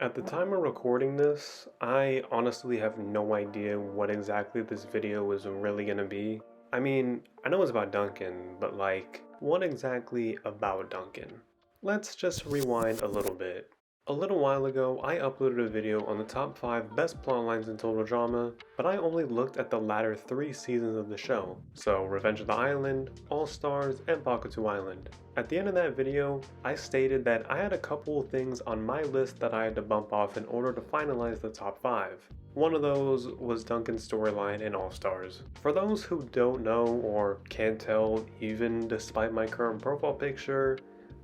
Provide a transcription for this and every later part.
At the time of recording this, I honestly have no idea what exactly this video is really gonna be. I mean, I know it's about Duncan, but like, what exactly about Duncan? Let's just rewind a little bit. A little while ago, I uploaded a video on the top 5 best plotlines in total drama, but I only looked at the latter 3 seasons of the show, so Revenge of the Island, All Stars, and Bakatu Island. At the end of that video, I stated that I had a couple of things on my list that I had to bump off in order to finalize the top 5. One of those was Duncan's storyline in All Stars. For those who don't know or can't tell, even despite my current profile picture,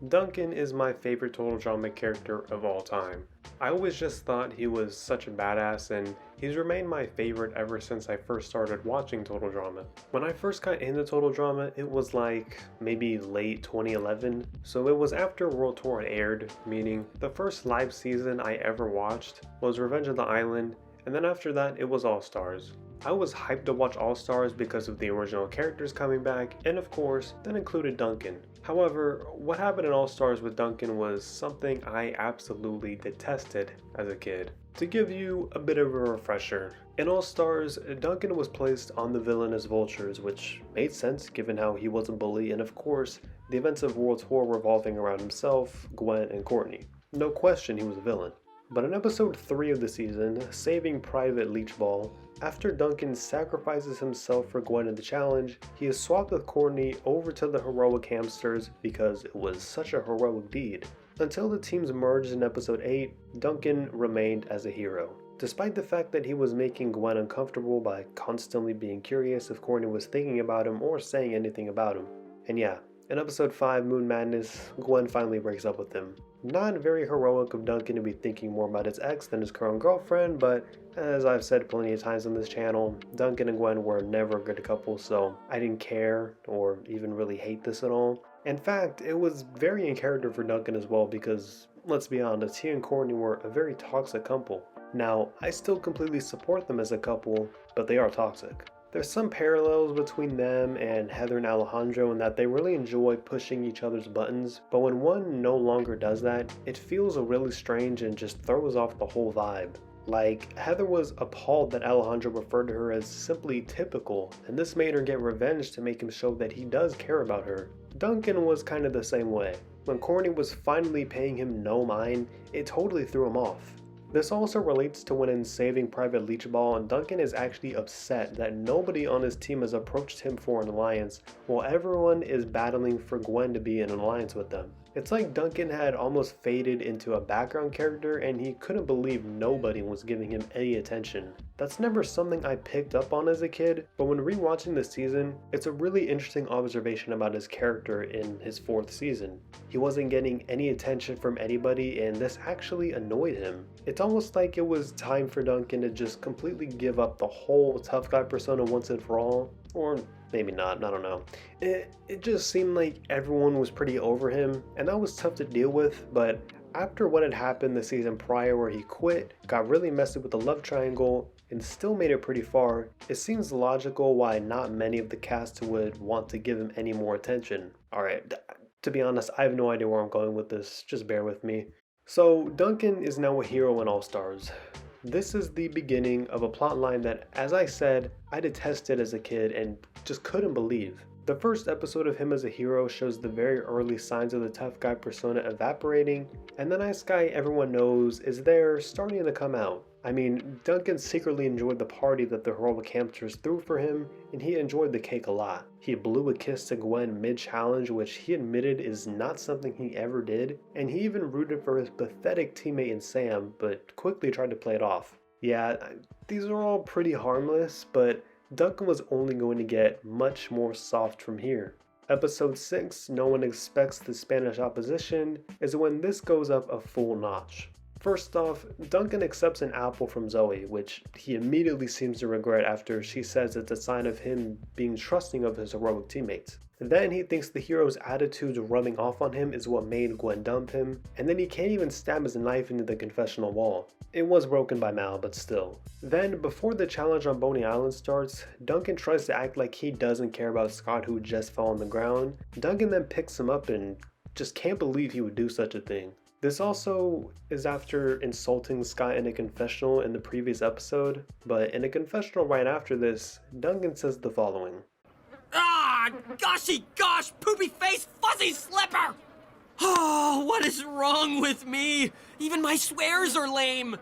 Duncan is my favorite total drama character of all time. I always just thought he was such a badass, and he's remained my favorite ever since I first started watching total drama. When I first got into total drama, it was like maybe late 2011, so it was after World Tour had aired, meaning the first live season I ever watched was Revenge of the Island, and then after that it was All Stars. I was hyped to watch All Stars because of the original characters coming back, and of course, that included Duncan. However, what happened in All Stars with Duncan was something I absolutely detested as a kid. To give you a bit of a refresher, in All Stars, Duncan was placed on the villainous Vultures, which made sense given how he was a bully and of course, the events of World Tour revolving around himself, Gwen, and Courtney. No question he was a villain. But in episode 3 of the season, Saving Private Leechball, after Duncan sacrifices himself for Gwen in the challenge, he is swapped with Courtney over to the Heroic Hamsters because it was such a heroic deed. Until the teams merged in episode 8, Duncan remained as a hero. Despite the fact that he was making Gwen uncomfortable by constantly being curious if Courtney was thinking about him or saying anything about him. And yeah, in episode 5, Moon Madness, Gwen finally breaks up with him. Not very heroic of Duncan to be thinking more about his ex than his current girlfriend, but as I've said plenty of times on this channel, Duncan and Gwen were never a good couple, so I didn't care or even really hate this at all. In fact, it was very in character for Duncan as well because, let's be honest, he and Courtney were a very toxic couple. Now, I still completely support them as a couple, but they are toxic. There's some parallels between them and Heather and Alejandro in that they really enjoy pushing each other's buttons, but when one no longer does that, it feels really strange and just throws off the whole vibe. Like, Heather was appalled that Alejandro referred to her as simply typical, and this made her get revenge to make him show that he does care about her. Duncan was kind of the same way. When Courtney was finally paying him no mind, it totally threw him off. This also relates to when in Saving Private Leechball, Duncan is actually upset that nobody on his team has approached him for an alliance, while everyone is battling for Gwen to be in an alliance with them. It's like Duncan had almost faded into a background character and he couldn't believe nobody was giving him any attention. That's never something I picked up on as a kid, but when rewatching this season, it's a really interesting observation about his character in his 4th season. He wasn't getting any attention from anybody and this actually annoyed him. It's almost like it was time for Duncan to just completely give up the whole tough guy persona once and for all, or maybe not, I don't know. It just seemed like everyone was pretty over him, and that was tough to deal with, but after what had happened the season prior where he quit, got really messy with the love triangle, and still made it pretty far, it seems logical why not many of the cast would want to give him any more attention. Alright, to be honest, I have no idea where I'm going with this, just bear with me. So, Duncan is now a hero in All Stars. This is the beginning of a plotline that, as I said, I detested as a kid and just couldn't believe. The first episode of him as a hero shows the very early signs of the tough guy persona evaporating, and the nice guy everyone knows is there starting to come out. I mean, Duncan secretly enjoyed the party that the Heroic Hamsters threw for him, and he enjoyed the cake a lot. He blew a kiss to Gwen mid-challenge, which he admitted is not something he ever did, and he even rooted for his pathetic teammate in Sam, but quickly tried to play it off. Yeah, these are all pretty harmless, but Duncan was only going to get much more soft from here. Episode 6, No One Expects the Spanish Opposition, is when this goes up a full notch. First off, Duncan accepts an apple from Zoe, which he immediately seems to regret after she says it's a sign of him being trusting of his heroic teammates. Then he thinks the hero's attitudes rubbing off on him is what made Gwen dump him, and then he can't even stab his knife into the confessional wall. It was broken by Mal, but still. Then, before the challenge on Boney Island starts, Duncan tries to act like he doesn't care about Scott who just fell on the ground. Duncan then picks him up and just can't believe he would do such a thing. This also is after insulting Scott in a confessional in the previous episode, but in a confessional right after this, Duncan says the following. Ah, goshy gosh, poopy face, fuzzy slipper! Oh, what is wrong with me? Even my swears are lame.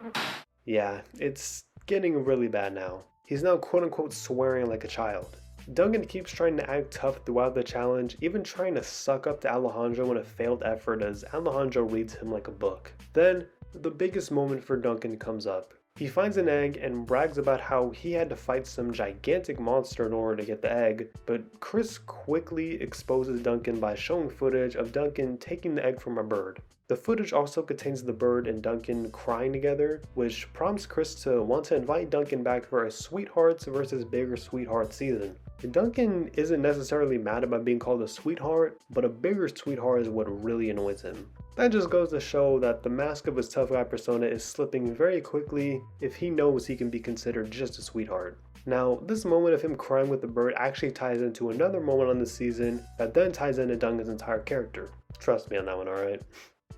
Yeah, it's getting really bad now. He's now quote-unquote swearing like a child. Duncan keeps trying to act tough throughout the challenge, even trying to suck up to Alejandro in a failed effort as Alejandro reads him like a book. Then, the biggest moment for Duncan comes up. He finds an egg and brags about how he had to fight some gigantic monster in order to get the egg, but Chris quickly exposes Duncan by showing footage of Duncan taking the egg from a bird. The footage also contains the bird and Duncan crying together, which prompts Chris to want to invite Duncan back for a Sweethearts versus Bigger Sweetheart season. Duncan isn't necessarily mad about being called a sweetheart, but a bigger sweetheart is what really annoys him. That just goes to show that the mask of his tough guy persona is slipping very quickly if he knows he can be considered just a sweetheart. Now, this moment of him crying with the bird actually ties into another moment on the season that then ties into Duncan's entire character. Trust me on that one, alright?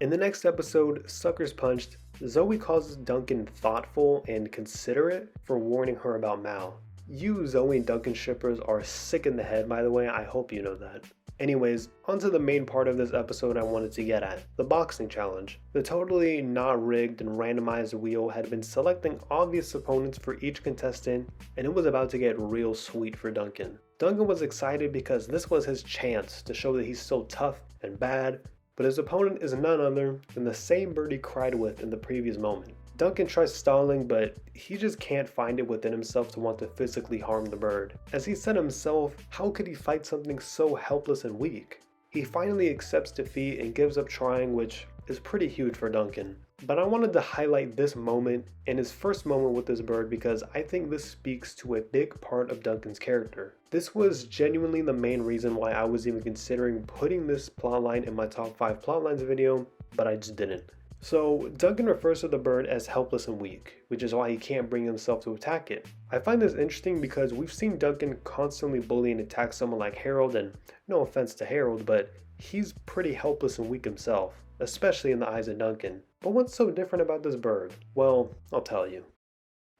In the next episode, Suckers Punched, Zoe calls Duncan thoughtful and considerate for warning her about Mal. You Zoe and Duncan shippers are sick in the head, by the way, I hope you know that. Anyways, onto the main part of this episode I wanted to get at, the boxing challenge. The totally not rigged and randomized wheel had been selecting obvious opponents for each contestant, and it was about to get real sweet for Duncan. Duncan was excited because this was his chance to show that he's still tough and bad, but his opponent is none other than the same bird he cried with in the previous moment. Duncan tries stalling, but he just can't find it within himself to want to physically harm the bird. As he said himself, how could he fight something so helpless and weak? He finally accepts defeat and gives up trying, which is pretty huge for Duncan. But I wanted to highlight this moment and his first moment with this bird because I think this speaks to a big part of Duncan's character. This was genuinely the main reason why I was even considering putting this plotline in my top 5 plotlines video, but I just didn't. So Duncan refers to the bird as helpless and weak, which is why he can't bring himself to attack it. I find this interesting because we've seen Duncan constantly bully and attack someone like Harold, and no offense to Harold, but he's pretty helpless and weak himself, especially in the eyes of Duncan. But what's so different about this bird? Well, I'll tell you.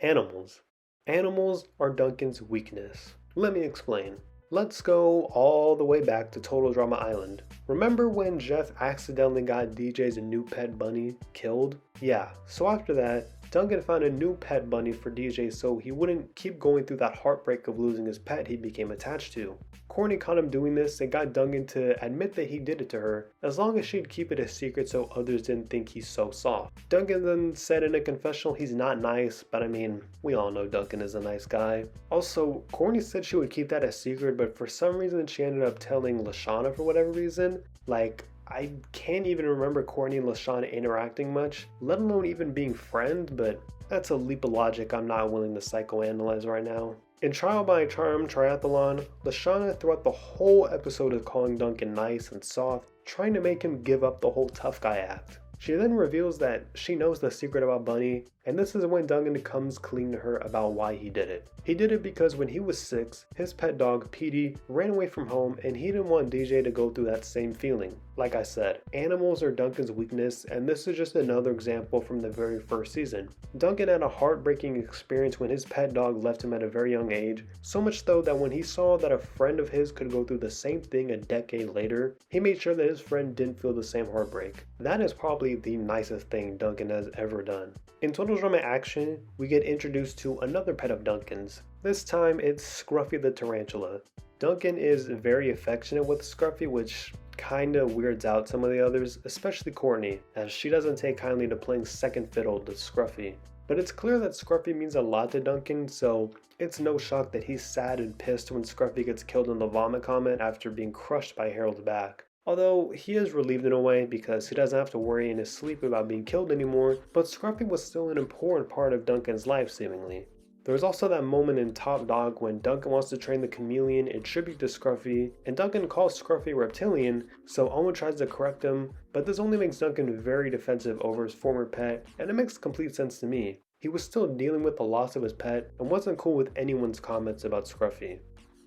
Animals. Animals are Duncan's weakness. Let me explain. Let's go all the way back to Total Drama Island. Remember when Jeff accidentally got DJ's new pet bunny killed? Yeah, so after that, Duncan found a new pet bunny for DJ so he wouldn't keep going through that heartbreak of losing his pet he became attached to. Courtney caught him doing this and got Duncan to admit that he did it to her, as long as she'd keep it a secret so others didn't think he's so soft. Duncan then said in a confessional he's not nice, but I mean, we all know Duncan is a nice guy. Also, Courtney said she would keep that a secret, but for some reason she ended up telling Lashana for whatever reason. Like, I can't even remember Courtney and Lashana interacting much, let alone even being friends, but that's a leap of logic I'm not willing to psychoanalyze right now. In Trial by Charm Triathlon, Lashana throughout the whole episode is calling Duncan nice and soft, trying to make him give up the whole tough guy act. She then reveals that she knows the secret about Bunny, and this is when Duncan comes clean to her about why he did it. He did it because when he was 6, his pet dog, Petey, ran away from home and he didn't want DJ to go through that same feeling. Like I said, animals are Duncan's weakness, and this is just another example from the very first season. Duncan had a heartbreaking experience when his pet dog left him at a very young age, so much so that when he saw that a friend of his could go through the same thing a decade later, he made sure that his friend didn't feel the same heartbreak. That is probably the nicest thing Duncan has ever done. In Total Drama Action, we get introduced to another pet of Duncan's. This time it's Scruffy the Tarantula. Duncan is very affectionate with Scruffy, which kinda weirds out some of the others, especially Courtney, as she doesn't take kindly to playing second fiddle to Scruffy. But it's clear that Scruffy means a lot to Duncan, so it's no shock that he's sad and pissed when Scruffy gets killed in the vomit comment after being crushed by Harold's back. Although he is relieved in a way because he doesn't have to worry in his sleep about being killed anymore, but Scruffy was still an important part of Duncan's life seemingly. There's also that moment in Top Dog when Duncan wants to train the chameleon in tribute to Scruffy, and Duncan calls Scruffy reptilian, so Owen tries to correct him, but this only makes Duncan very defensive over his former pet, and it makes complete sense to me. He was still dealing with the loss of his pet and wasn't cool with anyone's comments about Scruffy.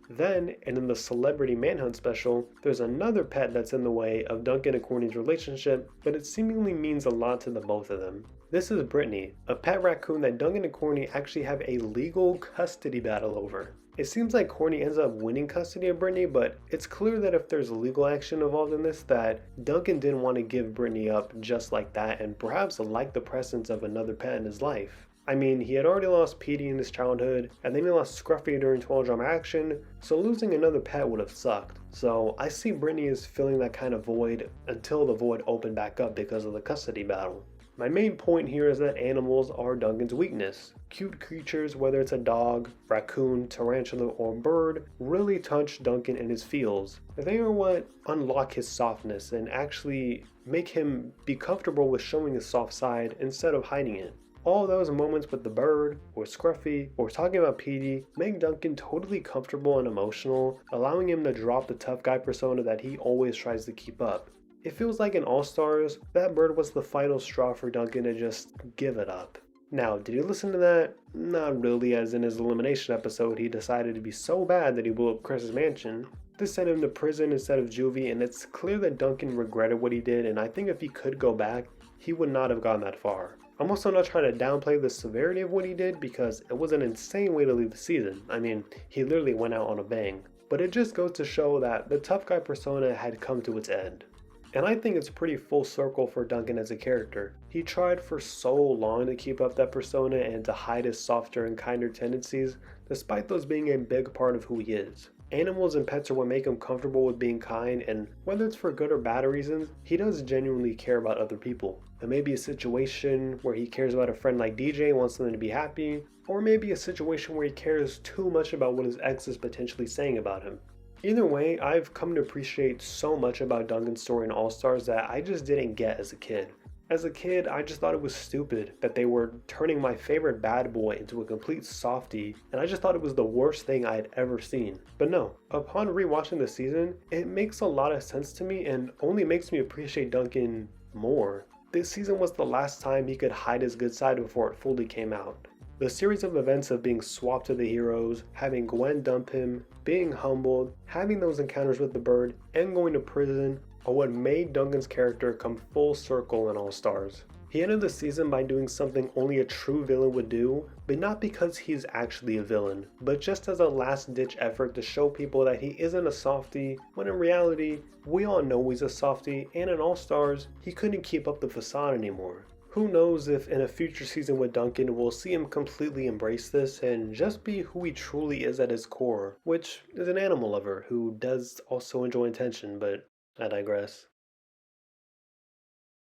Then, and in the Celebrity Manhunt special, there's another pet that's in the way of Duncan and Corny's relationship, but it seemingly means a lot to the both of them. This is Brittany, a pet raccoon that Duncan and Corny actually have a legal custody battle over. It seems like Corny ends up winning custody of Brittany, but it's clear that if there's legal action involved in this, that Duncan didn't want to give Brittany up just like that and perhaps like the presence of another pet in his life. I mean, he had already lost Petey in his childhood, and then he lost Scruffy during 12 Drama Action, so losing another pet would have sucked. So I see Brittany as filling that kind of void until the void opened back up because of the custody battle. My main point here is that animals are Duncan's weakness. Cute creatures, whether it's a dog, raccoon, tarantula, or bird, really touch Duncan in his feels. They are what unlock his softness and actually make him be comfortable with showing his soft side instead of hiding it. All those moments with the bird, or Scruffy, or talking about Petey make Duncan totally comfortable and emotional, allowing him to drop the tough guy persona that he always tries to keep up. It feels like in All-Stars, that bird was the final straw for Duncan to just give it up. Now, did you listen to that? Not really, as in his elimination episode, he decided to be so bad that he blew up Chris's mansion. This sent him to prison instead of juvie, and it's clear that Duncan regretted what he did, and I think if he could go back, he would not have gone that far. I'm also not trying to downplay the severity of what he did because it was an insane way to leave the season. I mean, he literally went out on a bang. But it just goes to show that the tough guy persona had come to its end. And I think it's pretty full circle for Duncan as a character. He tried for so long to keep up that persona and to hide his softer and kinder tendencies, despite those being a big part of who he is. Animals and pets are what make him comfortable with being kind, and whether it's for good or bad reasons, he does genuinely care about other people. It may be a situation where he cares about a friend like DJ and wants them to be happy, or maybe a situation where he cares too much about what his ex is potentially saying about him. Either way, I've come to appreciate so much about Duncan's story in All-Stars that I just didn't get as a kid. As a kid, I just thought it was stupid that they were turning my favorite bad boy into a complete softie, and I just thought it was the worst thing I had ever seen. But no, upon rewatching the season, it makes a lot of sense to me and only makes me appreciate Duncan more. This season was the last time he could hide his good side before it fully came out. The series of events of being swapped to the heroes, having Gwen dump him, being humbled, having those encounters with the bird, and going to prison are what made Duncan's character come full circle in All-Stars. He ended the season by doing something only a true villain would do, but not because he's actually a villain, but just as a last-ditch effort to show people that he isn't a softie, when in reality, we all know he's a softie, and in All-Stars, he couldn't keep up the facade anymore. Who knows if in a future season with Duncan we'll see him completely embrace this and just be who he truly is at his core, which is an animal lover who does also enjoy attention, but I digress.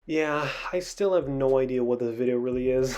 Yeah, I still have no idea what this video really is.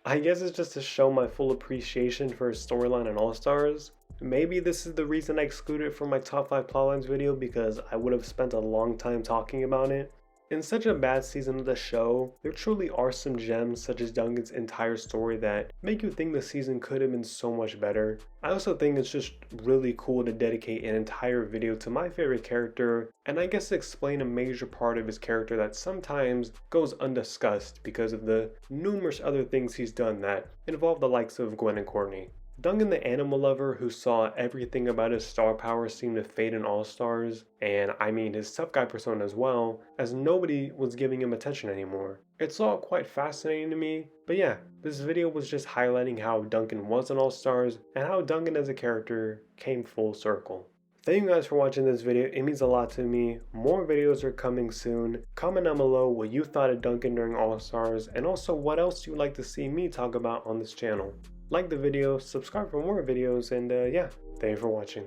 I guess it's just to show my full appreciation for his storyline in All-Stars. Maybe this is the reason I excluded it from my top 5 plotlines video because I would have spent a long time talking about it. In such a bad season of the show, there truly are some gems such as Duncan's entire story that make you think the season could have been so much better. I also think it's just really cool to dedicate an entire video to my favorite character, and I guess explain a major part of his character that sometimes goes undiscussed because of the numerous other things he's done that involve the likes of Gwen and Courtney. Duncan the animal lover who saw everything about his star power seem to fade in All-Stars, and I mean his tough guy persona as well, as nobody was giving him attention anymore. It's all quite fascinating to me, but yeah, this video was just highlighting how Duncan was in All-Stars and how Duncan as a character came full circle. Thank you guys for watching this video, it means a lot to me. More videos are coming soon. Comment down below what you thought of Duncan during All-Stars and also what else you'd like to see me talk about on this channel. Like the video, subscribe for more videos, and yeah, thank you for watching.